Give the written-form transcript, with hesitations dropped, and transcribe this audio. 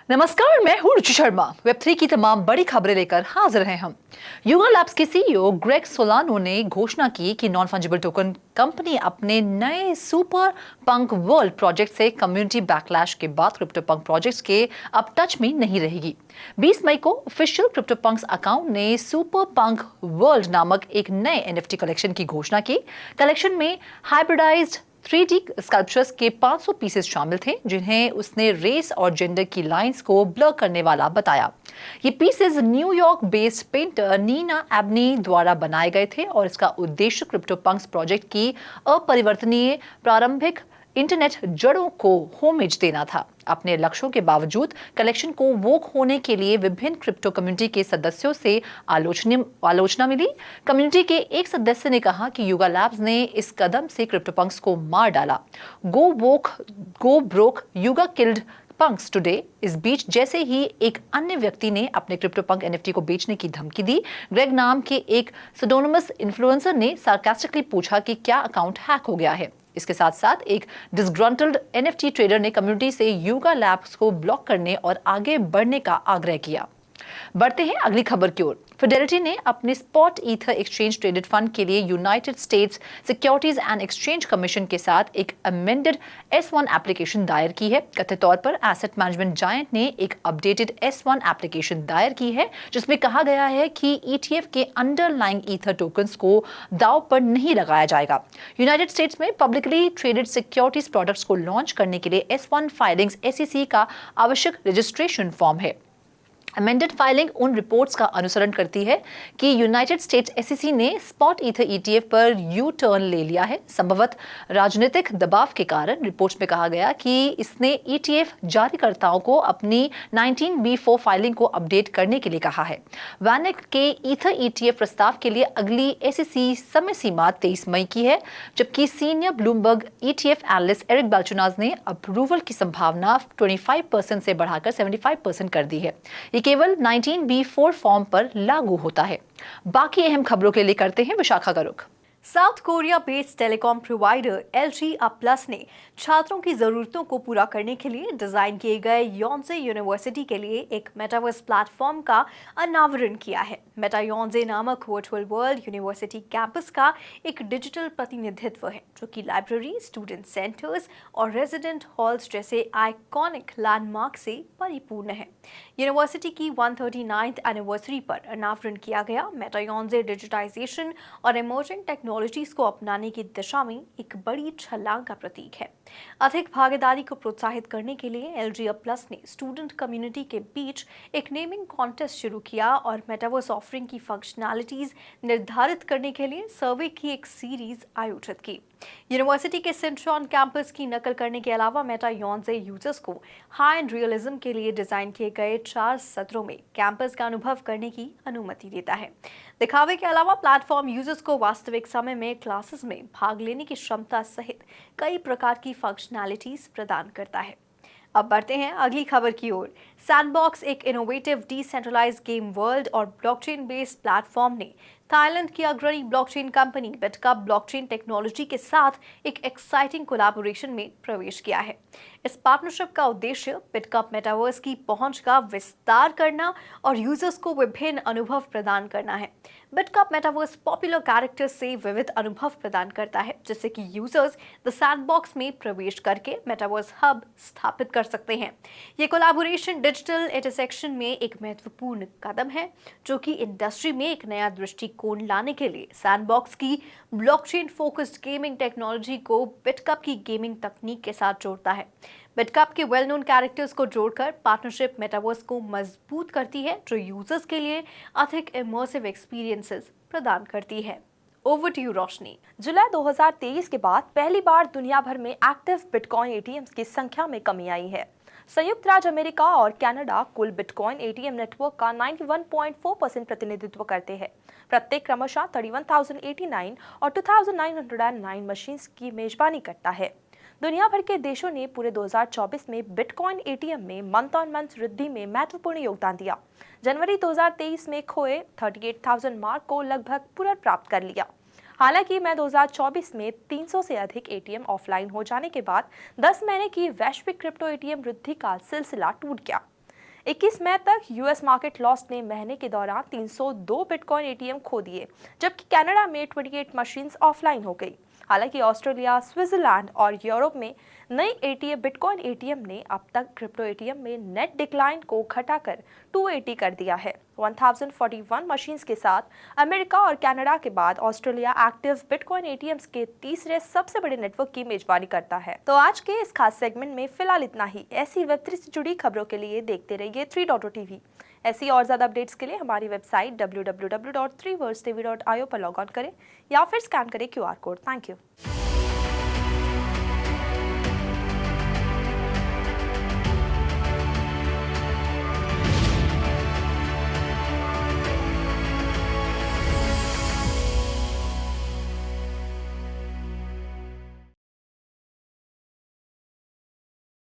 नमस्कार, मैं हूं रुचि शर्मा। वेब3 की तमाम बड़ी खबरें लेकर हाजिर हैं हम। युगा लैब्स के सीईओ ग्रेग सोलानो ने घोषणा की कि नॉन फंजिबल टोकन कंपनी अपने नए सुपर पंक वर्ल्ड प्रोजेक्ट से कम्युनिटी बैकलैश के बाद क्रिप्टो पंक प्रोजेक्ट्स के अब टच में नहीं रहेगी। 20 मई को ऑफिशियल क्रिप्टो पंक्स अकाउंट ने सुपर पंक वर्ल्ड नामक एक नए एनएफटी कलेक्शन की घोषणा की। कलेक्शन में हाइब्रिडाइज्ड 3D स्कल्पचर्स के 500 पीसेस शामिल थे, जिन्हें उसने रेस और जेंडर की लाइंस को ब्लर करने वाला बताया। ये pieces New York based painter Nina Abney द्वारा बनाए गए थे और इसका उद्देश्य क्रिप्टो पंक्स प्रोजेक्ट की अपरिवर्तनीय प्रारंभिक इंटरनेट जड़ों को होमेज देना था। अपने लक्ष्यों के बावजूद कलेक्शन को वोक होने के लिए विभिन्न क्रिप्टो कम्युनिटी के सदस्यों से आलोचना मिली। कम्युनिटी के एक सदस्य ने कहा कि युगा लैब्स ने इस कदम से क्रिप्टो पंक्स को मार डाला। गो वोक गो ब्रोक युगा किल्ड पंक्स टुडे। इस बीच जैसे ही एक अन्य व्यक्ति ने अपने क्रिप्टो पंक एनएफटी को बेचने की धमकी दी, ग्रेग नाम के एक सुडोनिमस इन्फ्लुएंसर ने सार्कास्टिकली पूछा कि क्या अकाउंट हैक हो गया है। इसके साथ साथ एक डिसग्रंटल्ड एनएफटी ट्रेडर ने कम्युनिटी से युगा लैब्स को ब्लॉक करने और आगे बढ़ने का आग्रह किया। बढ़ते हैं अगली खबर की ओर। फिडेलिटी ने अपने spot ether exchange traded fund के लिए United states securities and exchange commission के साथ एक अमेंडेड S1 एप्लीकेशन दायर की है। कथित तौर पर एसेट मैनेजमेंट जायंट ने एक अपडेटेड S1 एप्लीकेशन दायर की है, जिसमें कहा गया है कि ETF के अंडरलाइंग ईथर टोकन्स को दांव पर नहीं लगाया जाएगा। यूनाइटेड स्टेट्स में पब्लिकली ट्रेडेड सिक्योरिटीज प्रोडक्ट्स को लॉन्च करने के लिए S1 फाइलिंग्स SEC का आवश्यक रजिस्ट्रेशन फॉर्म है। अमेंडेड फाइलिंग उन रिपोर्ट्स का अनुसरण करती है कि यूनाइटेड स्टेट्स SEC ने स्पॉट ईथर ETF पर यू टर्न ले लिया है, संभवतः राजनीतिक दबाव के कारण। रिपोर्ट्स में कहा गया कि इसने ETF जारीकर्ताओं को अपनी 19B4 फाइलिंग को अपडेट करने के लिए कहा है। वैनिक के ईथर ETF प्रस्ताव के लिए अगली SEC समय सीमा 23 मई की है, जबकि senior Bloomberg ETF analyst Eric Balchunas ने अप्रूवल की संभावना 25% से बढ़ाकर 75% कर दी है। ये केवल 19B4 फॉर्म पर लागू होता है। बाकी अहम खबरों के लिए करते हैं विशाखा का रुख। South Korea based telecom provider LG अब प्लस ने छात्रों की जरूरतों को पूरा करने के लिए डिजाइन किए गए योनसे यूनिवर्सिटी के लिए एक मेटावर्स प्लेटफॉर्म का अनावरण किया है। मेटा योनसे नामक वर्चुअल वर्ल्ड यूनिवर्सिटी कैंपस का एक डिजिटल प्रतिनिधित्व है, जो कि लाइब्रेरी, स्टूडेंट सेंटर्स और रेजिडेंट हॉल्स जैसे आइकॉनिक लैंडमार्क से परिपूर्ण है। यूनिवर्सिटी की 139th एनिवर्सरी पर अनावरण किया गया मेटा योनसे डिजिटाइजेशन और इमर्जिंग टेक्नोलॉजीज को अपनाने की दिशा में एक बड़ी छलांग का प्रतीक है। अधिक भागीदारी को प्रोत्साहित करने के लिए LG अब प्लस ने स्टूडेंट कम्युनिटी के बीच एक नेमिंग कॉन्टेस्ट शुरू किया और मेटावर्स ऑफरिंग की फंक्शनैलिटीज निर्धारित करने के लिए सर्वे की एक सीरीज आयोजित की। यूनिवर्सिटी के सिंट्रॉन कैंपस की नकल करने के अलावा मेटा योनसे यूजर्स को हाई एंड रियलिज्म के लिए डिजाइन किए गए 4 सत्रों में कैंपस का अनुभव करने की अनुमति देता है। दिखावे के अलावा प्लेटफॉर्म यूजर्स को वास्तविक समय में क्लासेस में भाग लेने की क्षमता सहित कई प्रकार की फंक्शनैलिटीज प्रदान करता है। अब बढ़ते हैं अगली खबर की ओर। सैंडबॉक्स एक इनोवेटिव डिसेंट्रलाइज्ड गेम वर्ल्ड और ब्लॉकचेन बेस्ड प्लेटफॉर्म ने थाईलैंड की अग्रणी ब्लॉकचेन कंपनी बिटकप ब्लॉकचेन टेक्नोलॉजी के साथ एक एक्साइटिंग कोलैबोरेशन में प्रवेश किया है। इस पार्टनरशिप का उद्देश्य बिटकप मेटावर्स की पहुंच का विस्तार करना और यूजर्स को विभिन्न अनुभव प्रदान करना है। बिटकप मेटावर्स पॉपुलर कैरेक्टर्स से विविध अनुभव प्रदान करता है, जिससे कि यूजर्स द सैंडबॉक्स में प्रवेश करके मेटावर्स हब स्थापित कर सकते हैं। ये कोलैबोरेशन डिजिटल इंटरसेक्शन में एक महत्वपूर्ण कदम है, जो कि इंडस्ट्री में एक नया दृष्टिकोण लाने के लिए सैंडबॉक्स की ब्लॉकचेन फोकस्ड गेमिंग टेक्नोलॉजी को बिटकप की गेमिंग तकनीक के साथ जोड़ता है। बिटकप के वेल नोन कैरेक्टर्स को जोड़कर पार्टनरशिप मेटावर्स को मजबूत करती है, जो यूजर्स के लिए अधिक इमर्सिव एक्सपीरियंसेस प्रदान करती है। ओवर टू यू रोशनी। जुलाई 2023 के बाद पहली बार दुनिया भर में एक्टिव बिटकॉइन ATMs की संख्या में कमी आई है। संयुक्त राज्य अमेरिका और कनाडा कुल बिटकॉइन ATM नेटवर्क का 91.4% प्रतिनिधित्व करते हैं। प्रत्येक क्रमशः 31,089 और 2,909 मशीन्स की मेजबानी करता है। दुनिया भर के देशों ने पूरे 2024 में बिटकॉइन ATM में मंथ ऑन मंथ वृद्धि में महत्वपूर्ण योगदान दिया। जनवरी 2023 में खोए 38,000 मार्क को लगभग पुनर्प्राप्त कर लिया। हालांकि मई 2024 में 300 से अधिक ATM ऑफलाइन हो जाने के बाद 10 महीने की वैश्विक क्रिप्टो ATM वृद्धि का सिलसिला टूट गया। 21 मई तक यूएस मार्केट लॉस्ट ने महीने के दौरान 302 बिटकॉइन एटीएम खो दिए, जबकि कनाडा में 28 मशीन्स ऑफलाइन हो गई। हालांकि ऑस्ट्रेलिया, स्विट्जरलैंड और यूरोप में नई बिटकॉइन एटीएम ने अब तक क्रिप्टो एटीएम में नेट डिक्लाइन को घटाकर 280 कर दिया है। 1041 मशीन्स के साथ अमेरिका और कनाडा के बाद ऑस्ट्रेलिया एक्टिव बिटकॉइन एटीएम्स के तीसरे सबसे बड़े नेटवर्क की मेजबानी करता है। तो आज के इस खास सेगमेंट में फिलहाल इतना ही। ऐसी वेब3 से जुड़ी खबरों के लिए देखते रहिए 3.0 TV। ऐसी और ज्यादा अपडेट्स के लिए हमारी वेबसाइट www.3worldstv.io पर लॉग ऑन करें या फिर स्कैन करें QR कोड। Thank you.